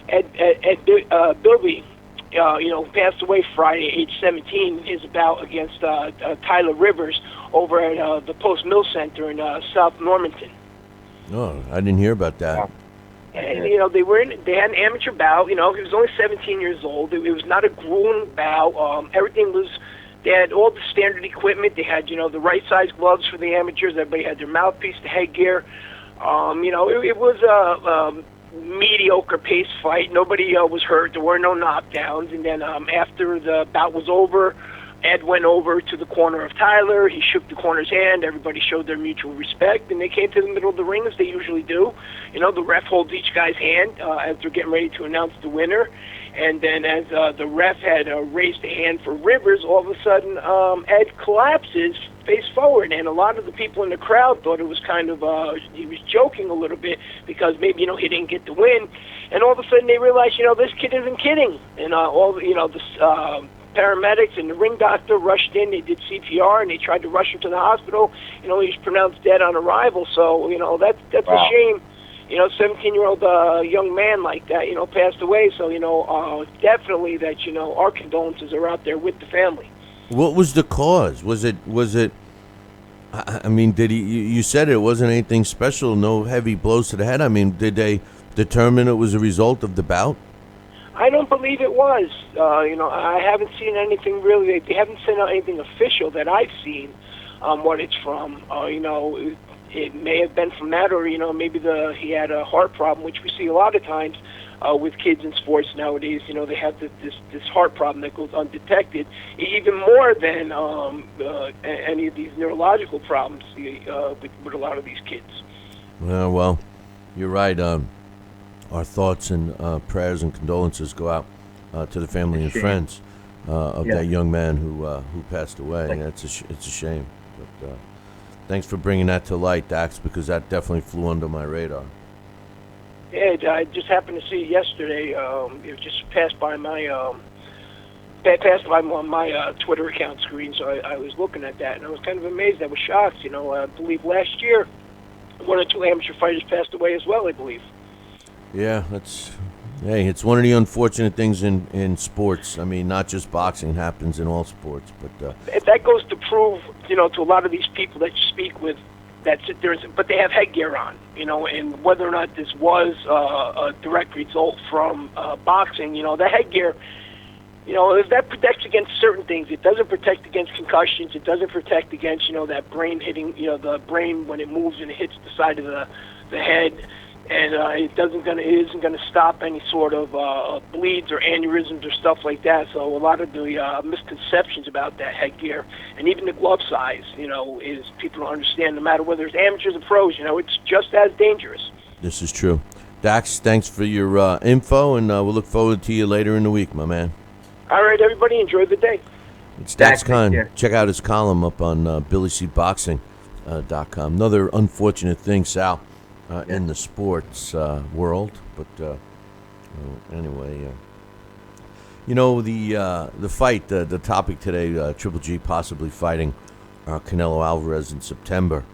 Ed Bilby, passed away Friday, age 17, his bout against Tyler Rivers over at the Post Mill Center in South Normanton. Oh, I didn't hear about that. And, they had an amateur bout. He was only 17 years old. It was not a grueling bout. Everything was, they had all the standard equipment. They had, the right size gloves for the amateurs. Everybody had their mouthpiece, the headgear. It was a mediocre pace fight. Nobody was hurt. There were no knockdowns. And then after the bout was over, Ed went over to the corner of Tyler. He shook the corner's hand. Everybody showed their mutual respect, and they came to the middle of the ring as they usually do. The ref holds each guy's hand as they're getting ready to announce the winner. And then as the ref had raised a hand for Rivers, all of a sudden Ed collapses face forward, and a lot of the people in the crowd thought it was kind of he was joking a little bit because maybe he didn't get the win. And all of a sudden they realized this kid isn't kidding, and the paramedics and the ring doctor rushed in. They did CPR and they tried to rush him to the hospital. He was pronounced dead on arrival. So that's wow. A shame. 17-year-old young man like that passed away. So definitely that our condolences are out there with the family. What was the cause? Was it? I mean, did he? You said it wasn't anything special. No heavy blows to the head. I mean, did they determine it was a result of the bout? I don't believe it was. I haven't seen anything really. They haven't sent out anything official that I've seen. What it's from. It may have been from that, or maybe he had a heart problem, which we see a lot of times with kids in sports nowadays. They have this heart problem that goes undetected, even more than any of these neurological problems with a lot of these kids. Well, you're right. Our thoughts and prayers and condolences go out to the family and friends of that young man who passed away. It's a shame. But thanks for bringing that to light, Dax, because that definitely flew under my radar. Yeah, I just happened to see it yesterday. It just passed by my Twitter account screen, so I was looking at that, and I was kind of amazed. I was shocked. I believe last year, 1 or 2 amateur fighters passed away as well, I believe. Yeah, it's one of the unfortunate things in sports. I mean, not just boxing, it happens in all sports. But that goes to prove, to a lot of these people that you speak with, but they have headgear on, and whether or not this was a direct result from boxing, the headgear, if that protects against certain things, it doesn't protect against concussions. It doesn't protect against, that brain hitting, the brain when it moves and it hits the side of the head. And it isn't going to stop any sort of bleeds or aneurysms or stuff like that. So a lot of the misconceptions about that headgear, and even the glove size, is people don't understand. No matter whether it's amateurs or pros, it's just as dangerous. This is true. Dax, thanks for your info, and we'll look forward to you later in the week, my man. All right, everybody, enjoy the day. It's Dax Khan. Check out his column up on BillyCBoxing.com. Another unfortunate thing, Sal. In the sports world, but anyway, the fight, the topic today, Triple G possibly fighting Canelo Alvarez in September.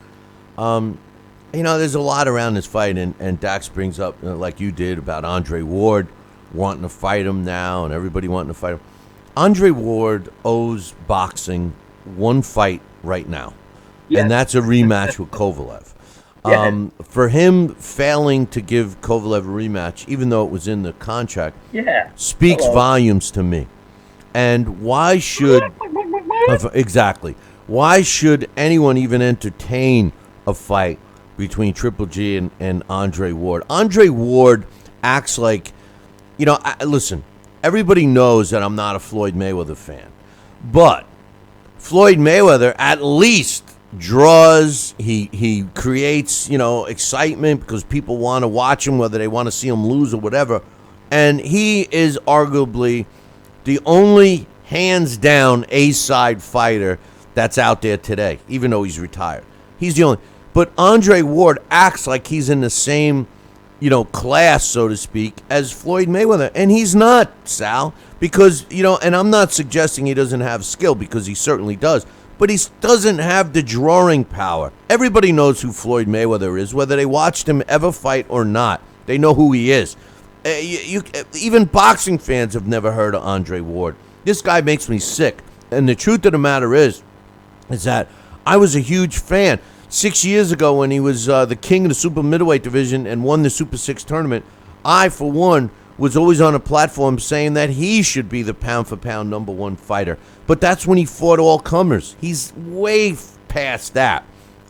There's a lot around this fight, and Dax brings up, like you did, about Andre Ward wanting to fight him now, and everybody wanting to fight him. Andre Ward owes boxing one fight right now, and that's a rematch with Kovalev. For him failing to give Kovalev a rematch, even though it was in the contract, speaks volumes to me. And why should anyone even entertain a fight between Triple G and Andre Ward? Andre Ward acts like, listen, everybody knows that I'm not a Floyd Mayweather fan, but Floyd Mayweather at least draws, he creates, excitement because people want to watch him, whether they want to see him lose or whatever. And he is arguably the only hands down A-side fighter that's out there today, even though he's retired. He's the only. But Andre Ward acts like he's in the same, class, so to speak, as Floyd Mayweather. And he's not, Sal, because, and I'm not suggesting he doesn't have skill, because he certainly does. But he doesn't have the drawing power. Everybody knows who Floyd Mayweather is, whether they watched him ever fight or not. They know who he is. Even boxing fans have never heard of Andre Ward. This guy makes me sick. And the truth of the matter is that I was a huge fan. 6 years ago when he was the king of the super middleweight division and won the Super 6 tournament, I, for one, was always on a platform saying that he should be the pound-for-pound number one fighter. But that's when he fought all comers. He's way past that.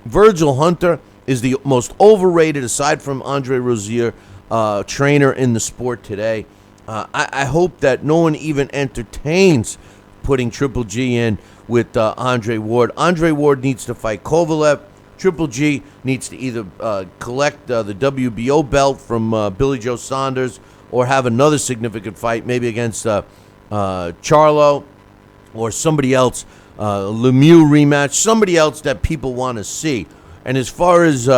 Virgil Hunter is the most overrated, aside from Andre Rozier, trainer in the sport today. I hope that no one even entertains putting Triple G in with Andre Ward. Andre Ward needs to fight Kovalev. Triple G needs to either collect the WBO belt from Billy Joe Saunders, or have another significant fight, maybe against Charlo or somebody else, Lemieux rematch, somebody else that people want to see. And as far as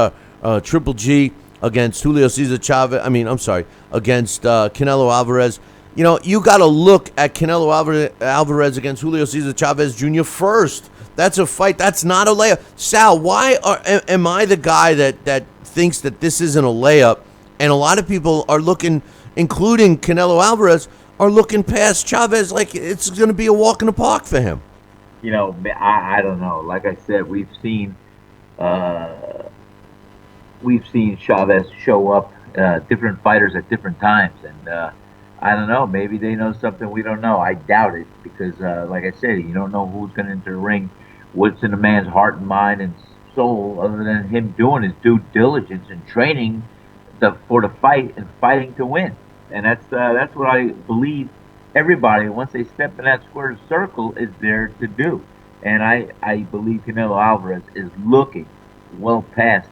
Triple G against Julio Cesar Chavez, against Canelo Alvarez, you got to look at Canelo Alvarez against Julio Cesar Chavez Jr. first. That's a fight. That's not a layup. Sal, why am I the guy that thinks that this isn't a layup? And a lot of people are looking, including Canelo Alvarez, are looking past Chavez like it's going to be a walk in the park for him. I don't know. Like I said, we've seen Chavez show up, different fighters at different times, and I don't know. Maybe they know something we don't know. I doubt it because, like I said, you don't know who's going to enter the ring, what's in a man's heart and mind and soul, other than him doing his due diligence and training for the fight and fighting to win. And that's what I believe. Everybody, once they step in that square circle, is there to do. And I believe Canelo Alvarez is looking past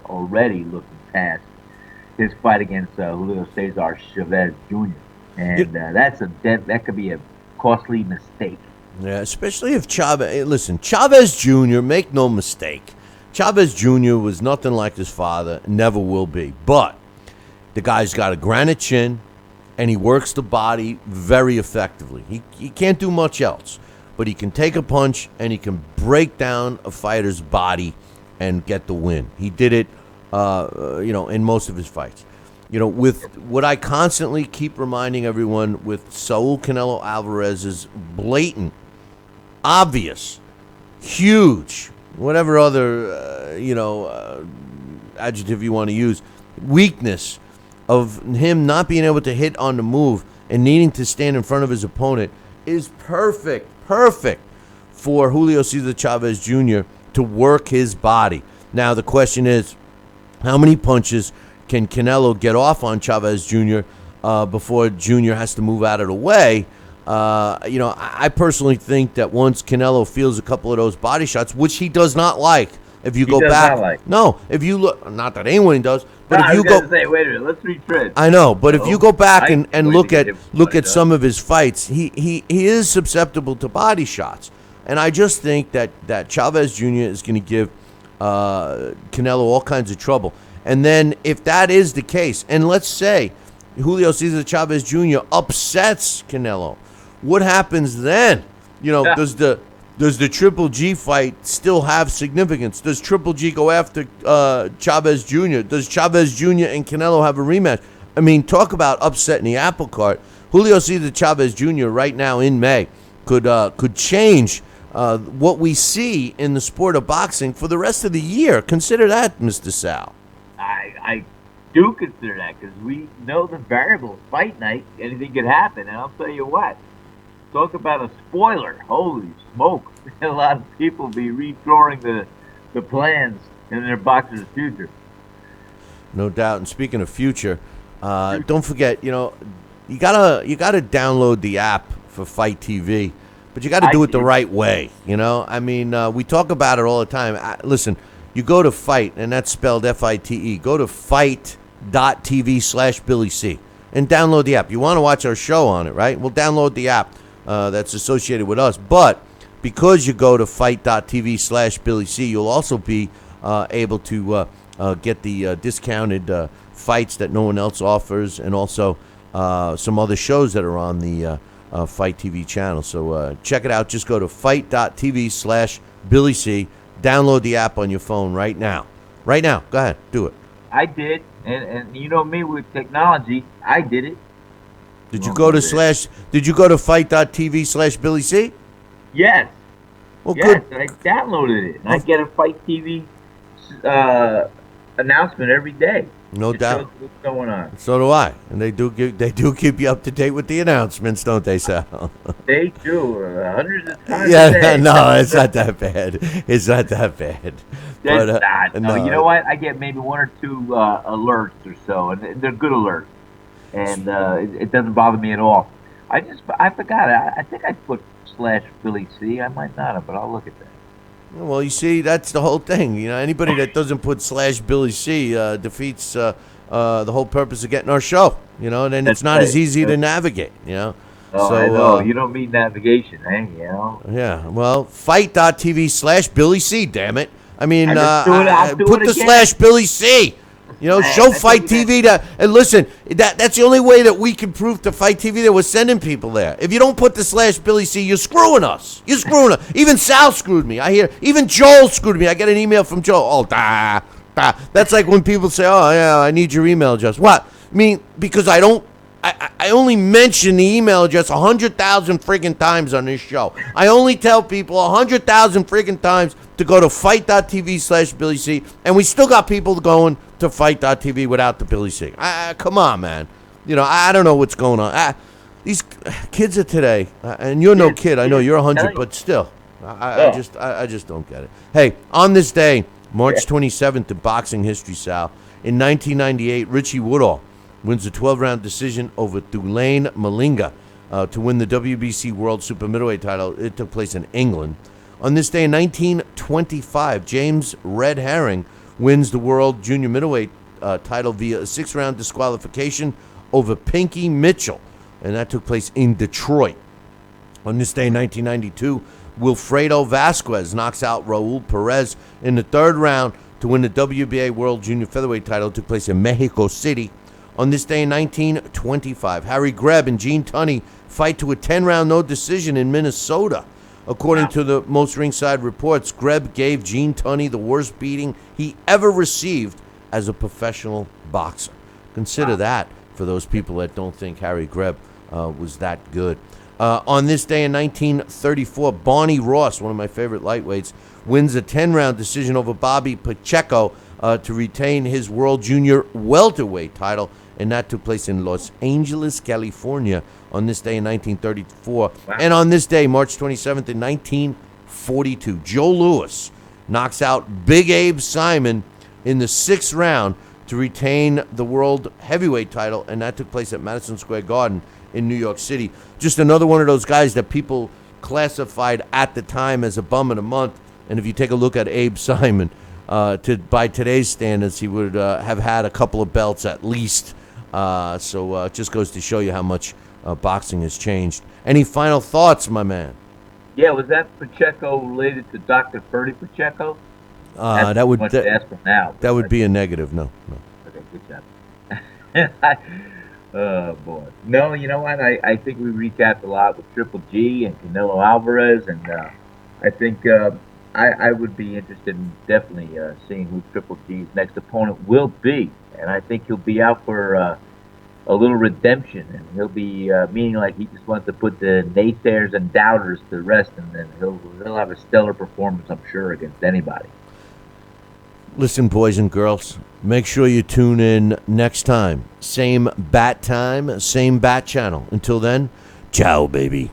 his fight against Julio Cesar Chavez Jr. And that could be a costly mistake. Yeah, especially if Chavez. Listen, Chavez Jr., make no mistake, Chavez Jr. was nothing like his father, never will be. But the guy's got a granite chin, and he works the body very effectively. He can't do much else, but he can take a punch, and he can break down a fighter's body and get the win. He did it, in most of his fights. With what I constantly keep reminding everyone with Saul Canelo Alvarez's blatant, obvious, huge, whatever other, adjective you want to use, weakness of him not being able to hit on the move and needing to stand in front of his opponent is perfect for Julio Cesar Chavez Jr. to work his body. Now, the question is, how many punches can Canelo get off on Chavez Jr. Before Jr. has to move out of the way? I personally think that once Canelo feels a couple of those body shots, which he does not like, if you go back, no, if you look, not that anyone does, but if you go, wait a minute, let's retread. I know, but if you go back and look at some of his fights, he is susceptible to body shots, and I just think that Chavez Jr. is going to give Canelo all kinds of trouble. And then if that is the case, and let's say Julio Cesar Chavez Jr. upsets Canelo, what happens then? Does the Triple G fight still have significance? Does Triple G go after Chavez Jr.? Does Chavez Jr. and Canelo have a rematch? I mean, talk about upsetting the apple cart. Julio Cesar Chavez Jr. right now in May could change what we see in the sport of boxing for the rest of the year. Consider that, Mr. Sal. I do consider that because we know the variables. Fight night, anything could happen. And I'll tell you what, talk about a spoiler. Holy smoke. A lot of people be redrawing the plans in their boxer's future. No doubt. And speaking of future, don't forget, you gotta download the app for Fight TV, but you got to do it the right way. I mean, we talk about it all the time. Listen, you go to Fight, and that's spelled F-I-T-E. Go to fight.tv/Billy C and download the app. You want to watch our show on it, right? Well, download the app that's associated with us. But because you go to fight.tv/Billy C, you'll also be able to get the discounted fights that no one else offers, and also some other shows that are on the Fight TV channel. So check it out. Just go to fight.tv/Billy C. Download the app on your phone right now. Right now. Go ahead. Do it. I did. And you know me with technology. I did it. Did you go to fight.tv/Billy C? Yes. Well, yes, good. I downloaded it. And I get a Fight TV announcement every day. No doubt. Shows what's going on. So do I. And they do keep you up to date with the announcements, don't they, Sal? They do. Hundreds of times yeah, a day. No, it's not that bad. It's not that bad. It's not. No, you know what? I get maybe one or two alerts or so, and they're good alerts. And it doesn't bother me at all. I forgot. I think I put /Billy C. I might not have, but I'll look at that. Well, you see, that's the whole thing. Anybody that doesn't put /Billy C defeats the whole purpose of getting our show. And then it's not as easy to navigate. Oh, so, I know. You don't mean navigation, eh? Yeah. Well, fight.tv/Billy C. Damn it. I mean, put the /Billy C. Show Fight TV that, and listen, that's the only way that we can prove to Fight TV that we're sending people there. If you don't put the /Billy C, you're screwing us. You're screwing us. Even Sal screwed me. I hear, even Joel screwed me. I get an email from Joel. Oh, That's like when people say, oh, yeah, I need your email address. What? I mean, because I I only mention the email address 100,000 friggin' times on this show. I only tell people 100,000 friggin' times to go to fight.tv/Billy C. And we still got people going to fight.tv without the Billy C. Come on, man. You know, I don't know what's going on. These kids of today, and you're no kid. I know you're 100, but still, I just don't get it. Hey, on this day, March 27th in boxing history, Sal, in 1998, Richie Woodall wins a 12-round decision over Thulane Malinga to win the WBC World Super Middleweight title. It took place in England. On this day in 1925, James Red Herring wins the World Junior Middleweight title via a 6-round disqualification over Pinky Mitchell, and that took place in Detroit. On this day in 1992, Wilfredo Vasquez knocks out Raul Perez in the 3rd round to win the WBA World Junior Featherweight title. It took place in Mexico City. On this day in 1925, Harry Greb and Gene Tunney fight to a 10-round no decision in Minnesota. According to the most ringside reports, Greb gave Gene Tunney the worst beating he ever received as a professional boxer. Consider that for those people that don't think Harry Greb was that good. On this day in 1934, Barney Ross, one of my favorite lightweights, wins a 10-round decision over Bobby Pacheco to retain his World Junior Welterweight title, and that took place in Los Angeles, California, on this day in 1934. Wow. And on this day, March 27th in 1942, Joe Louis knocks out Big Abe Simon in the 6th round to retain the World Heavyweight title, and that took place at Madison Square Garden in New York City. Just another one of those guys that people classified at the time as a bum of the month. And if you take a look at Abe Simon, by today's standards, he would have had a couple of belts at least. So it just goes to show you how much boxing has changed. Any final thoughts, my man? Yeah, was that Pacheco related to Dr. Ferdy Pacheco? That would ask for now. That would be a negative. No. Okay, good job. Oh, boy. No, you know what? I think we recapped a lot with Triple G and Canelo Alvarez, and I think I would be interested in definitely seeing who Triple G's next opponent will be. And I think he'll be out for a little redemption, and he'll be meaning like he just wants to put the naysayers and doubters to rest, and then he'll have a stellar performance, I'm sure, against anybody. Listen, boys and girls, make sure you tune in next time. Same bat time, same bat channel. Until then, ciao, baby.